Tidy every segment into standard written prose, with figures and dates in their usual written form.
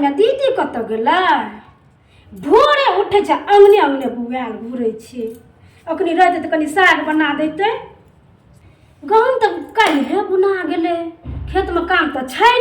में दीदी कत गेलै भोरे उठे छै अंगने अंगने बुआल घूरे छै अखनी रहते तो कनी साग बना देते गहूम तो कल्हे बुना गेले खेत में काम तो छै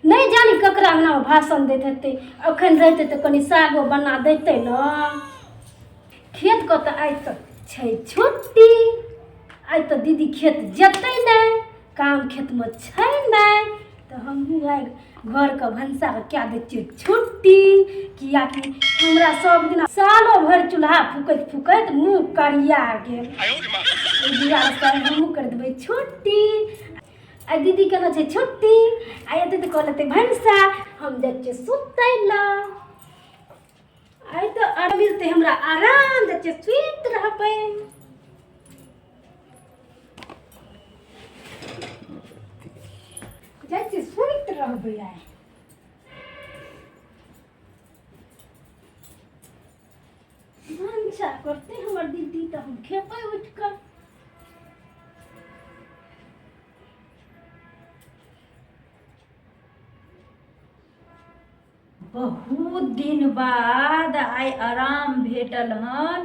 नहीं जानी ककरा अंगना में भाषण दैत हेतै अखन रहते तो कनी सागो बना देते न खेत को तो आज तक छै छुट्टी आज तो दीदी खेत जेतै नहीं काम खेत में छै नहीं तो हमहूँ आइ घर के भंसा के क्या दै छियै छुट्टी कियाकि हमरा सब दिन सालो भर चूल्हा फूकैत फूकैत मुँह करिया गेल हमहूँ कर देबै छुट्टी आई दीदी कहना छै छुट्टी आई एते तो कह लेते भंसा हम जाइ छियै सुतै ला आई तो आर मिलते हमरा आराम जाइ छियै सुइत रहबै जाइ छियै सुइत रहबै आई भंसा करते हमर दीदी तो हम खेबै उठ कर बहुत दिन बाद आई आराम भेटल हन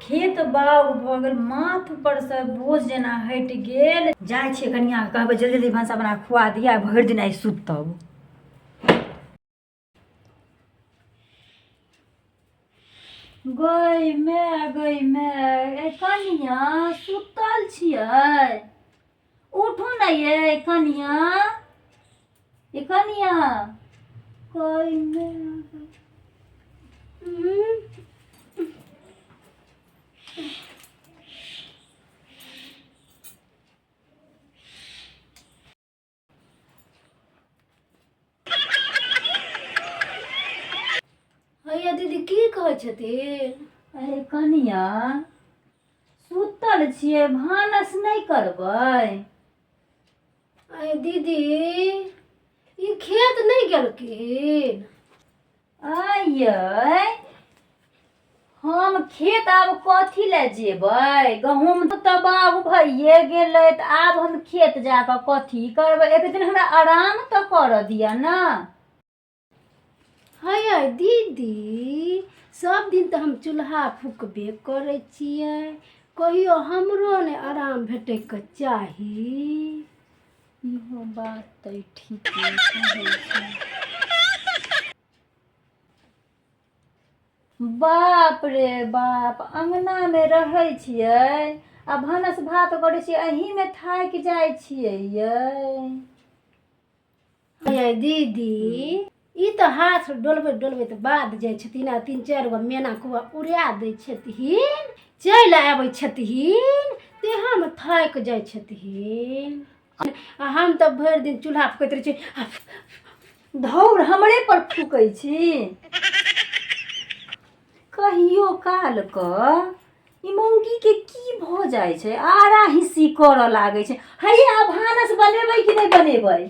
खेत बाग भ गेल माथ पर से बोझ जेना हटि गेल जाइ छियै कनिया कहबै जल्दी जल्दी भानसा बना खुआ दिया भरि दिन आई सुतब गई मैं कनिया सुतल छियै उठू न ये कनिया कोई में हैया दीदी की कहै छथिन अरे कनिया सुतल छियै भानस नहीं करबै अरे दीदी ई खेत नहीं गेलखिन आये हम खेत आब कथी ले जेबै गहूम तो बाग भइए गेलै त आब हम खेत जाकर कथी करबै एक दिन हमरा आराम तो कर दिया ना है दीदी सब दिन तो हम चूल्हा फूकबे करे छियै कहियो हमरो ने आराम भेटे के चाही इहो बात तो ठीक है बाप रे बाप अंगना में रहै छियै आ भानस भात करै छियै अही में थाकि जाइ छियै ये दीदी ई तो हाथ डोलबे तो बाद जाइ छथिन आ 3-4 गो मेना कुआ उड़ा दै छथिन चलि आबै छथिन तेहा में थाकि जाइ छथिन हम तो भरि दिन चूल्हा फूकैत रहै छी धौर हमरे पर फूकै छी कहियो काल क ई मौगी के की भ जाइ छै आरा हिस्सी करऽ लागे छै हैया भानस बनेबै कि नहीं बनेबै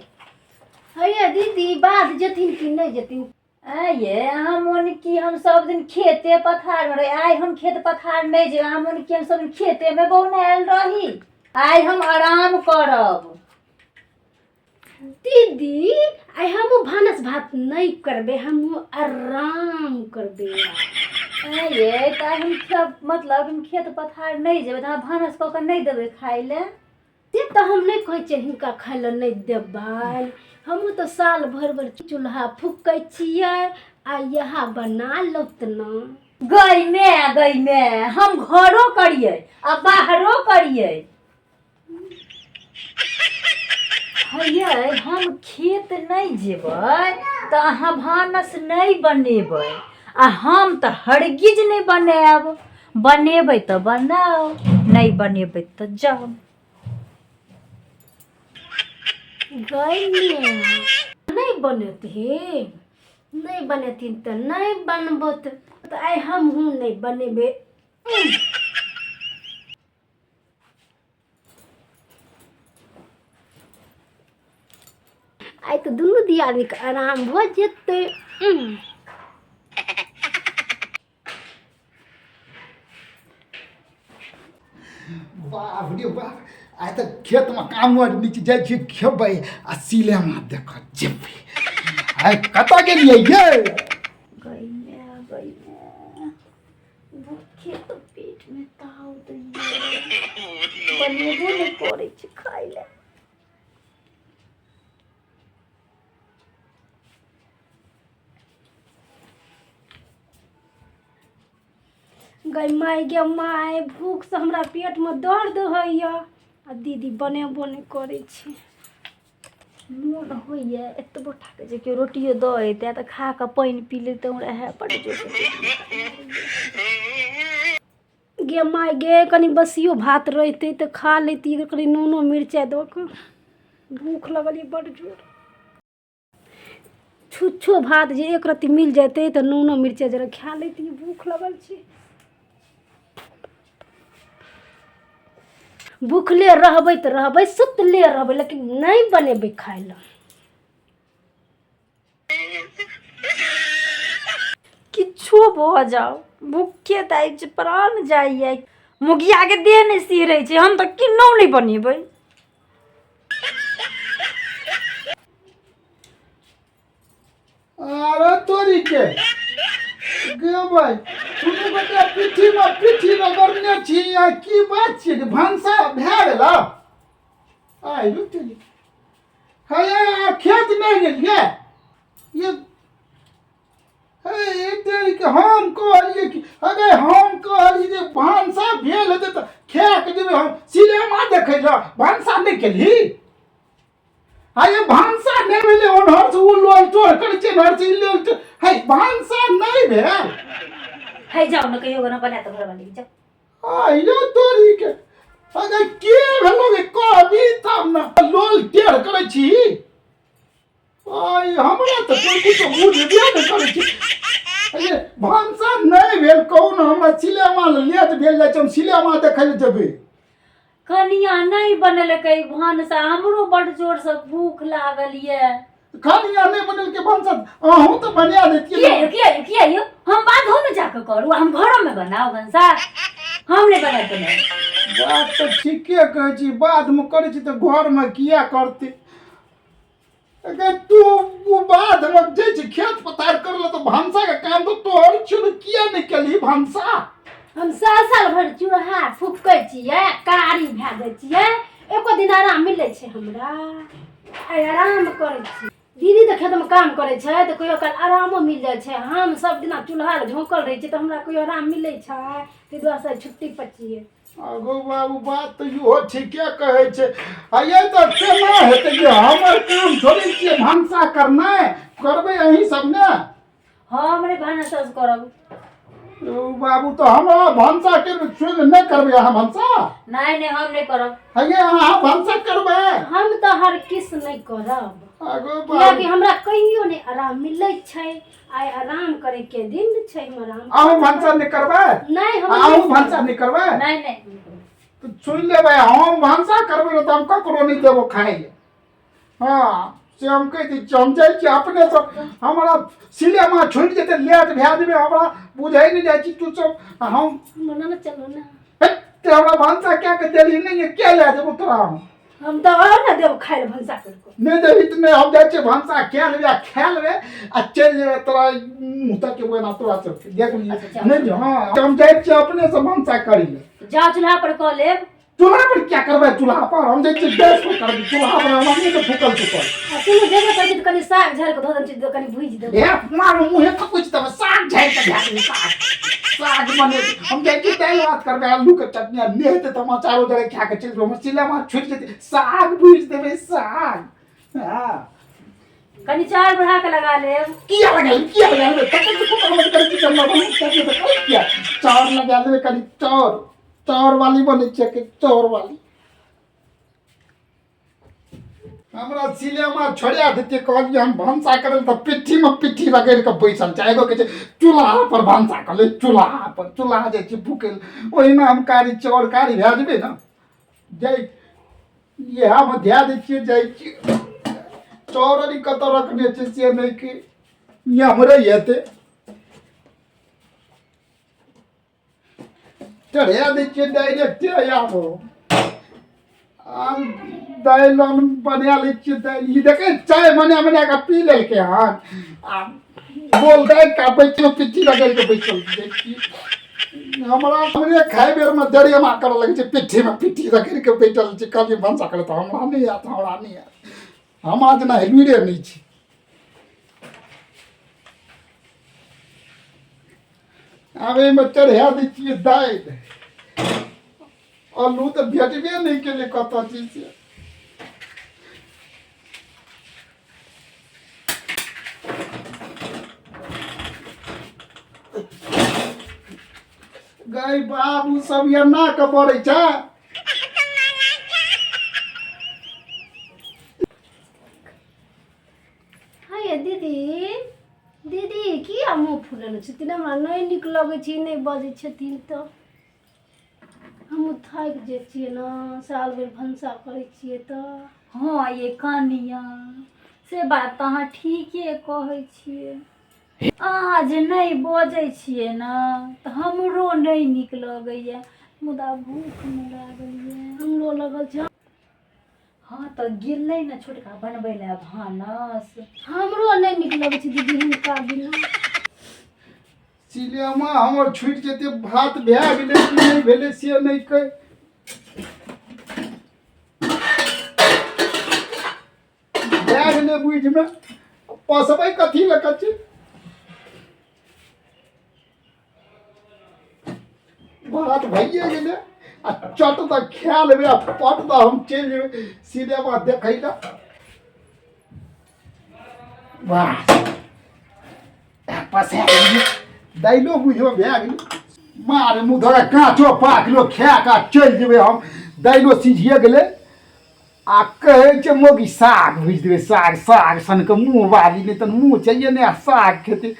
हैया दीदी बाद जथिन कि नहीं जथिन आये हमन की हम सब दिन खेते पथार में रही आई हम खेत पथार नहीं जे हमन की हम सब दिन खेते में बौनायल रही आई हम आराम करब दीदी आई हम भानस भात नहीं करबे हम आराम करबे ये हम मतलब हम खेत पथार नहीं जेबै त भानस क के नहीं देबै खाइ ले से तो हम नहीं कहै छियै हिनका खाइ ले नहीं देबै हम तो साल भर चूल्हा फूकै छियै आ यहाँ बना लौत न गई में हम घरो करिए आ बाहरो करिए हैया हम खेत नहीं जेबै त अहाँ भानस नहीं बनेबै आ हम तो हरगिज नहीं बनाब बनेबै तो बनाओ नहीं बनेबै तो जाओ नहीं बनेथिन तो नहीं बनबो तो आई हम हूँ नहीं बनेबे आई तो दोनों दियादनी के आराम हो जेते वाह रे वाह आइ त खेत में काम नीचे जाइ छियै खेबै आ सिनेमा देख जेबै आइ कतऽ गेलियै ये गई भूखे तो पेट में ताव दैये बनेबो नहीं करे छै खाइ ले। गे माय भूख से हमरा पेट में दर्द होइया आ दीदी बनेबो नहीं करे छै। मोन होइए एतबो ठाके जे केओ रोटियो दऽ अइतै तऽ खा कऽ पानि पी लेतै रहे बड़ जोर गे माय गे कनी बसियो भात रहते तो खा लेती कनी नूनो मिर्चाई दऽ कऽ। भूख लगल बड़ जोर। छुच्छो भात जे एक रत्ती मिल जाते तो नूनो मिर्चाई जरा खा लेती। भूख लगल छै। भूखले रहबै तो रहबै सुतले रहबै लेकिन नहीं बनेबै खाइ ला। किछो भऽ जाओ भूखे तऽ छै प्राण जाइए। मुखिया के देह नहीं सिहरै छै हम तऽ किन्नो नहीं बनेबै। अरे तोरी के गे भाई तूने बेटा पिठी रगड़ने छी या की बात छै भंसा भए गेला। आइ रुक है खेत नहीं गेलिए ये हे तेरी के हम कहलिए कि अगर हम कहलिए जे भंसा भेल हेतै तऽ खा के जेबै हम सिनेमा देखै लए भंसा नहीं केली। ये भांसा नहीं भेले ओनहर से लोल तोड़ कर छै नहर से लोल तो है भांसा नहीं भेल है जाओ न कहियो ना बना तो घर वाली जाओ। यो तोरी के अगर के भेलो के कहबी तब न लोल टेढ़ करे छी। हमरा तो कोई कुछ बुझबे नहीं करे छी। ये भांसा नहीं भेल कौन हमरा सिनेमा लेट भेल जाय हम सिनेमा देखै ले जेबै। कनिया नहीं बनलकै भानसा हमरो बड़ जोर से भूख लागल ये। कनिया नहीं बनल के भानसा अहूं तो बना देतिए। किया यो हम बाधो में जाकर करू हम घरों में बनाओ भानसा हम नहीं बनाते नहीं। बात तो ठीके कहै छी बाद में करे छी तो घर में किया करते। अगर तू बाद में जे छी खेत पथार करल तो भानसा के काम तो तोहर छुन किया नहीं केली भानसा। हम साल भर चूल्हा फूकै छियै कारी भए जाइ छियै एको दिन आराम मिलै छै हमरा। आइ आराम करै छी। दीदी तऽ खेत में काम करे छै तो कहियो काल आरामो मिल जाय छै। हम सब दिना चूल्हा झोंकल रहे छी तो हमरा कहियो आराम मिलै छै ताहि दुआरे से छुट्टी पर छियै। आगो बाबू बात तो इहो ठीके कहै छै। ये तो केना हेतै जे हमर काम थोड़ी छियै भानसा करनाइ करबै अहीं सब ने। हम नहीं भानसा करब। बाबू तो हमरा भानसा के छोड़ नहीं करबै अहाँ भानसा। नहीं हम नहीं करब। हगे अहाँ भानसा करबै हम तो हर किस नहीं करब। आगो कियाकि बाबू हमरा कहियो नहीं आराम मिलै छै। आइ आराम करे के दिन छै हम आराम। अहूँ भानसा नहीं करबै नहीं हम अहूँ भानसा नहीं करबै नहीं तो सुन लेबै हम भानसा करबै तो हम ककरो नहीं देबो खाए ले। हाँ से हम कह दी हम जाइ छी अपने सब हमरा सिनेमा छूट जेतै लेट भए जेबै हमरा बुझै नहीं जाइ छी तू सब हम मना न चलो ना। ते हमरा भानसा क्या के देली नहीं है क्या ले जेबो तोरा हम तो और ना देब खाए भानसा करके। नहीं देबी तो नहीं हम जाइ छी भानसा क्या लेबे खा लेबे आ चल जेबे तोरा मुंह तक के बना तोरा सब देख ली नहीं जो हां हम जाइ छी अपने से भानसा करी ले। जाओ चूल्हा पर कह लेब। चूल्हा पर क्या करबै चूल्हा पर हम जाइ छी गैस पर करबै चूल्हा पर हम नहीं तो फूकल तुम जेबे कर तो कनी साग झाड़ के धो दम चीज कनी भुज दे। ए मार मुंह के कुछ तब साग झाड़ के भए गेलै साग बने हम जाइ छी दाल भात करबै आलू के चटनी ले हेतै तो हम चारो जरे खा के चल जेबै हमर सिनेमा छूट जेतै साग भुज देबै साग। हां कनी चार बढ़ा के लगा लेब। किया लगा तक कुकर में कर के चलना बन क्या चार लगा देबै कनी चार वाली बने छै के चार वाली। हमरा सिनेमा छोड़ा देते कहलिए हम भानसा करल तो पिट्ठी में पिट्ठी रगड़ के बैसल छै एगो के चूल्हा पर भानसा कर ले चूल्हा जे छै फूकल ओहिना हम कारी चाउर कारी भए जेबै ना जाइ इएह में ध्यान दै छियै जाइ छी चाउर कतऽ रखने छै से नहीं के ये हमरे हेतै चढ़ा दै छियै डायरेक्ट आबो आम दालि बना लै छियै दालि ई देखे चाय बना के पी लेलकै हन आ बोल दे का बैठल पिट्ठी रगड़ के बैठल छै हमरा हमरे खाए बेर में डरेमा करऽ लगे छै पिट्ठी रगड़ के बैठल छै कहलिए भंसा करे तो हमरा नहीं आत हमरा जना हेलुरे नहीं छै आब एहिमे चढ़ा दै छियै दालि आलू तऽ भेटबे नहीं केले कतऽ चीज से गई बाबू सब एना के पड़े छै हाय दीदी दीदी किया मुँह फुलल छथिन हमरा नहीं नीक लगै छै नहीं बजै छथिन तऽ हम थाकि जाइ छियै ने साल भरि भनसा करै छियै तऽ हाँ ये कनिया से बात तऽ अहाँ ठीके कहै छियै अहाँ जे नहीं बजै छियै ने तऽ हमरो नहीं नीक लगैया मुदा भूख नहीं लागैया हमरो लगल छै हाँ तऽ गेलै ने छोटका बनबै लए भानस हमरो नहीं नीक लगै छै दीदी हुनका बिना सिनेमा हमर छूटि जेतै भात भए गेलै कि नहीं भेलै से नहीं कह भए गेलै बुझिमे पसबै कथी लए कच्ची भात भइए गेलै आ चट तऽ खा लेबै आ पट तऽ हम चलि जेबै सिनेमा देखै लए वाह पसा दाइलो बुझो भए गेलै मारे मुँह धोरा काँचो पाकलो खा कऽ चलि जेबै हम दाइलो सिझिए गेलै आ कहै छै मोगी साग भुजि देबै साग सनके मुँह बाली नहि तऽ मुँह चाहिए नहि साग खेतै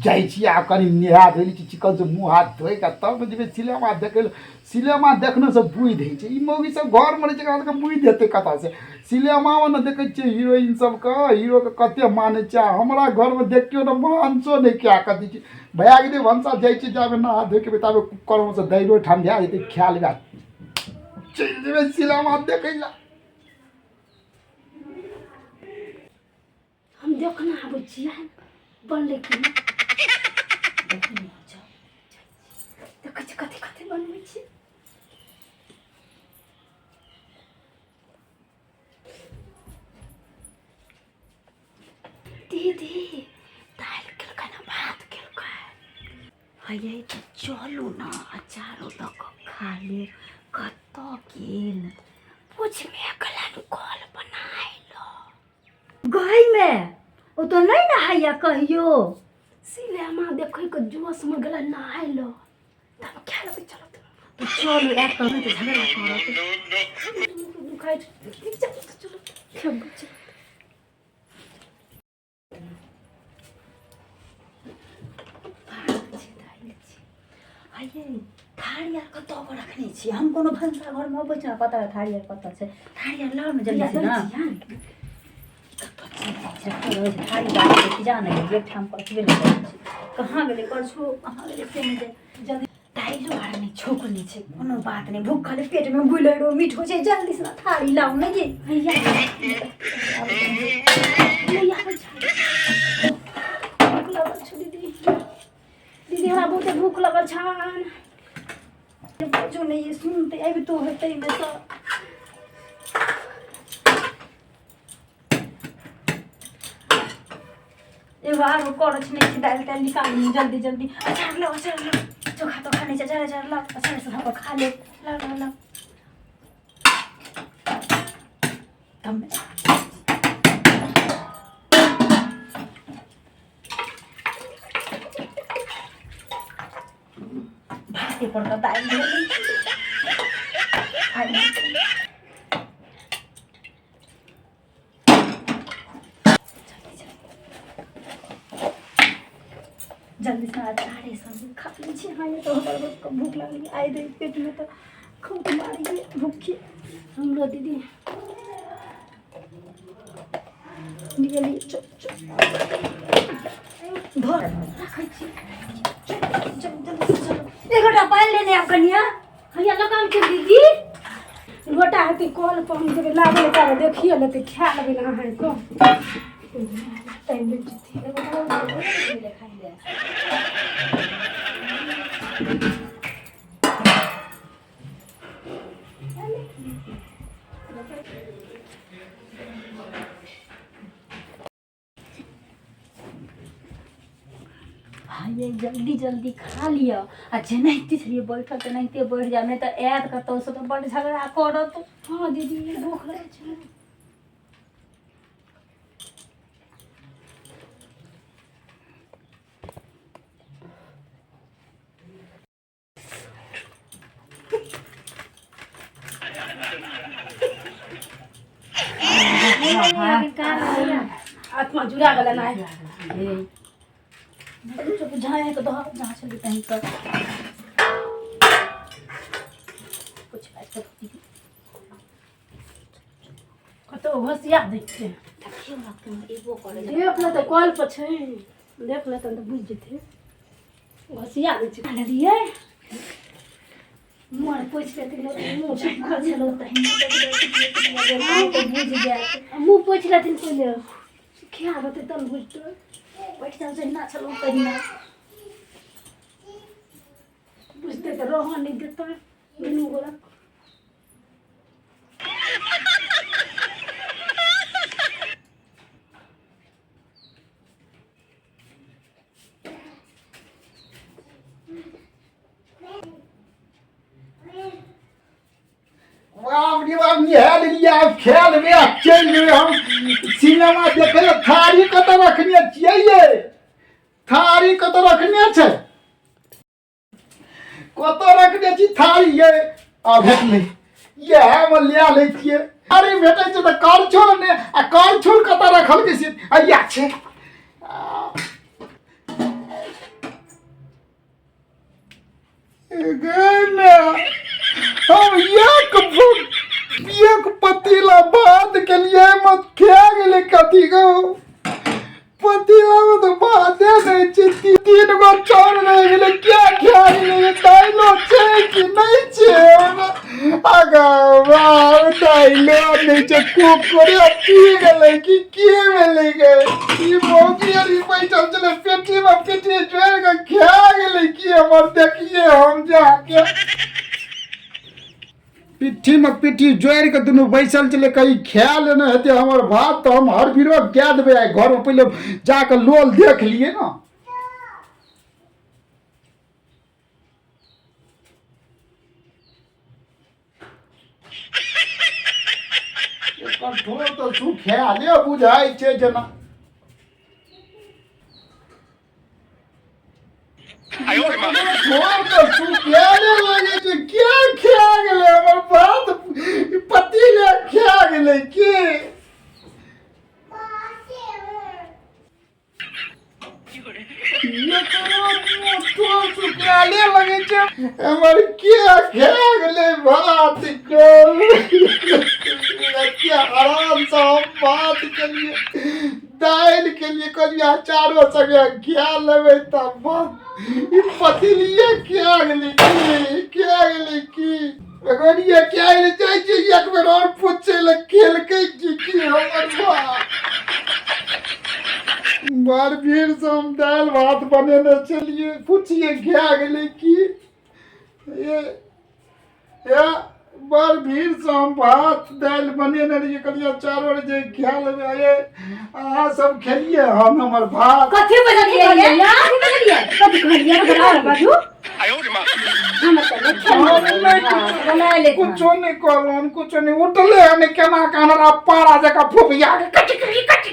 जाइ छियै आब कनि नहा धोइ लै छी चिकन से मुँह हाथ धोइ कऽ तब जेबै सिनेमा देखै लए सिनेमा देखने से बुझि होइ छै ई मौगी सब घरमे रहै छै एकरा सबके बुझि देतै कतऽसँ सिनेमामे ने देखै छियै हीरोइन सबके हीरोके कते मानै छै आ हमरा घरमे देखियौ ने भानसो नहि कए कऽ दै छै भए गेलै भनसा जाइ छियै जाबे नहा धोइके ताबे कुकरमे से दाइलो ठंडा जेतै खा लेबै चलि जेबै सिनेमा देखै लए हम देखना आबै छियै बनलै कि देखै छी कथी कथी बनबै छी दीदी दालि केलकै ने भात केलकै हये तऽ चलू ने अचारो लऽ कऽ खा ले कतऽ गेल पूछमे गलन कल बनाय लो गइमे ओ तऽ नहीं नहाइया कहियो सिनेमा देखै के जोशमे गेलै नहाय लो तऽ हम खा लेबै चलो तो चलो एक तो नहीं तो झगड़ा करत दुखाइ छै चलो खेबै छै हये थारी आर कतऽ पर रखने छी हम कोनो भनसा घरमे अबै छी पता है थारी आर कतऽ छै थारी आर लाउ ने जल्दी से ना थारी बात जाने एक ठाम पर रखबे नहीं करै छी कहाँ गेलै करछो कहाँ गेलै से नहीं जल्दी दाइलो आर नहीं छोकनी छै कोनो बात नहीं भूख खाली पेट में बुलैरो मीठ हो छै जल्दी से थारी लाउ ने ये भैया नहीं आबै छै भूख लगल छै दीदी दीदी हमरा बहुते भूख लगल छन जो नहीं ये सुनते अभी तो होते में तो एगो आरो करछ नहीं दाल ताल निकाल जल्दी जल्दी अचार लो चोखा तो खाने से अचार लो अचार से हम खा ले ला तब भाते पर का दाल जल्दी से अचारे सब खा लीजिए हाँ ये तो भूख लगी आए दे पेट में तो खूब मारी भूखी हम लो दीदी निकली धर रखै छी जल्दी से चलो एक घंटा पानी लेने आप कनिया भैया लगाम के दीदी लोटा हेतै कल पर हम जेबै लाबै ता देखिए लेतै खा लेबै ना है को टाइम लग जेतै ये जल्दी जल्दी खा लिया आ जेनाहिते छलिए बैठल तेनाहिते बैठ जाब नहीं तो ऐत कतौ से तो बड़ झगड़ा करत। हाँ दीदी भूख लगै छै आत्मा जुड़ा गेलै ना चुप जाए तो जहाँ चली कहीं पर कुछ कतौ घसिया दै छै देखियो ना तुम एगो करे देख ले तऽ कल पर छै देख ले तऽ बुझ जेतै घसिया दै छै खालिए मोर पोछ के मुंह छक्का छलो तहिन तो बुझ जाए मुंह पोछ लेथिन पहिले खिया देतै तब बुझतै बैठ जाओ जहिना चलो तहिना बुझते तो रह नहीं देता बिनु गोरा निहाल लिया खेल में चल हम सिनेमा देखे थारी कत रखने छियै थारी कत रखने छै कत रखने छी थारी ये आ भेटले इएह में ले लै छियै थारी भेटै छै तऽ करछुल ने आ करछुल कत रखल के से आइया छै गने हम एक पतीला भात के लिए मत खा गेले कथी गो पतीला में तो भाते नहीं छै तीन गो चाउर रह गेले क्या खा गेले दाइलो छै कि नहीं छै आगा वाह दाइलो नहीं छै कुकुरे पी गेले कि के भेले गे ई मोगियरी बैठल चले पेटी में पेटी जोड़ के खा गेले कि हमर देखिए हम जाके पिट्ठी में पिट्ठी जोड़ के दुनू बैसल चले कहीं खा लेना हेते हमर भात तो हम हर बिरो कै देबै आइ घर में पहले जाके लोल देख लिए ना कठोर तो सुखा ले बुझाई छै जना क्या खा गेले हमर बात पतीले खा गेले के सुखाले लगे छै हमर क्या खा गेले बात को क्या आराम से हम बात के लिए दाल के लिए कलिया चारो संगे खा लेबै तब पतीलिए क्या गेले की अगनिया क्या गेले जाय छै एक बेर और पूछे ले खेल के की हमर बार भीड़ से हम दाल भात बनेने चलिए पूछिए क्या गेले की ये बार भीड़ से हम भात दाल बनेने रहिए कलिया चारो जे खा लेबै आये अहाँ सब खेलिए हम हमर भात कथि बजलिए कथि कहलिए बड़ा बाजू कुछो नहीं कहलन कुछो नहीं उठले हमें केना कानरा पारा जका फुफिया के कटी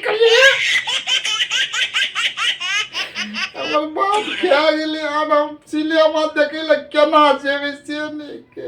करिए हमर बात खा गेले हम सिनेमा देखे ले केना जेबे से नहीं के